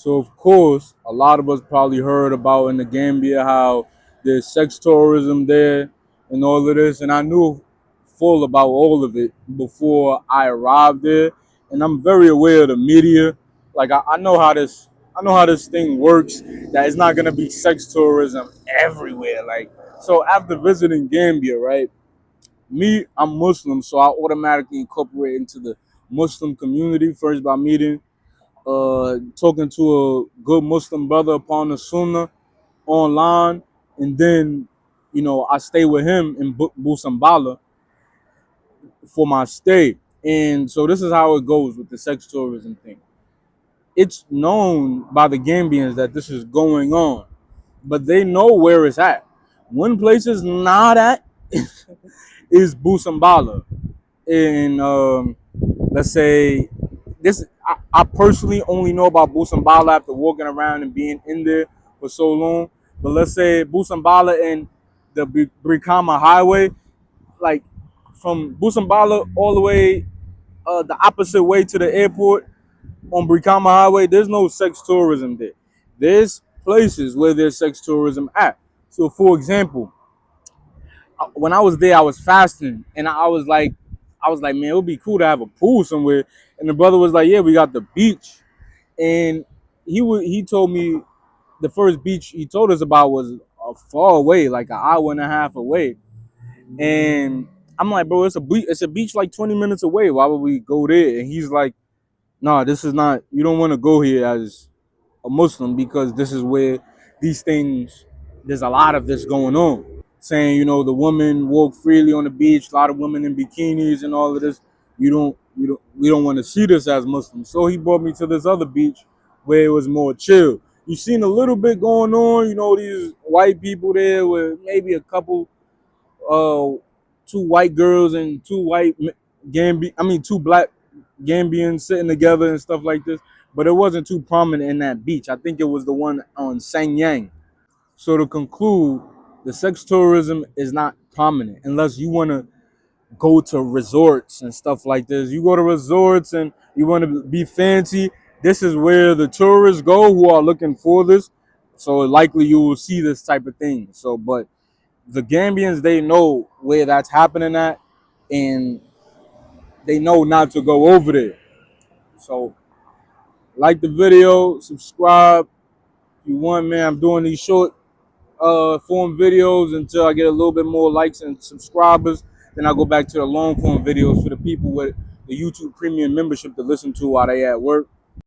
So of course, a lot of us probably heard about in the Gambia how there's sex tourism there and all of this, and I knew full about all of it before I arrived there, and I'm very aware of the media. Like I know how this thing works. That it's not gonna be sex tourism everywhere. Like so, after visiting Gambia, right? Me, I'm Muslim, so I automatically incorporate into the Muslim community first by meeting talking to a good Muslim brother upon the Sunnah online, and then I stay with him in Busambala for my stay. And so this is how it goes with the sex tourism thing. It's known by the Gambians that this is going on, but they know where it's at. One place is not at is Busambala. And let's say this I personally only know about Busambala after walking around and being in there for so long. But let's say Busambala and the Brikama Highway, like from Busambala all the way the opposite way to the airport on Brikama Highway, there's no sex tourism there. There's places where there's sex tourism at. So for example, when I was there, I was fasting, and I was like, man, it would be cool to have a pool somewhere. And the brother was like, yeah, we got the beach, and he told me the first beach he told us about was far away, like an hour and a half away. And I'm like, bro, it's a beach like 20 minutes away. Why would we go there? And he's like, nah, this is not. You don't want to go here as a Muslim because this is where these things. There's a lot of this going on. Saying the women walk freely on the beach, a lot of women in bikinis and all of this. We don't want to see this as Muslims. So he brought me to this other beach where it was more chill. You seen a little bit going on, these white people there with maybe a couple, two white girls and two black Gambians sitting together and stuff like this. But it wasn't too prominent in that beach. I think it was the one on Sanyang. So to conclude, the sex tourism is not prominent unless you want to go to resorts and stuff like this. You go to resorts and you want to be fancy. This is where the tourists go who are looking for this. So likely you will see this type of thing. So, but the Gambians, they know where that's happening at, and they know not to go over there. So like the video, subscribe if you want, man. I'm doing these short form videos until I get a little bit more likes and subscribers. Then I go back to the long form videos for the people with the YouTube premium membership to listen to while they at work.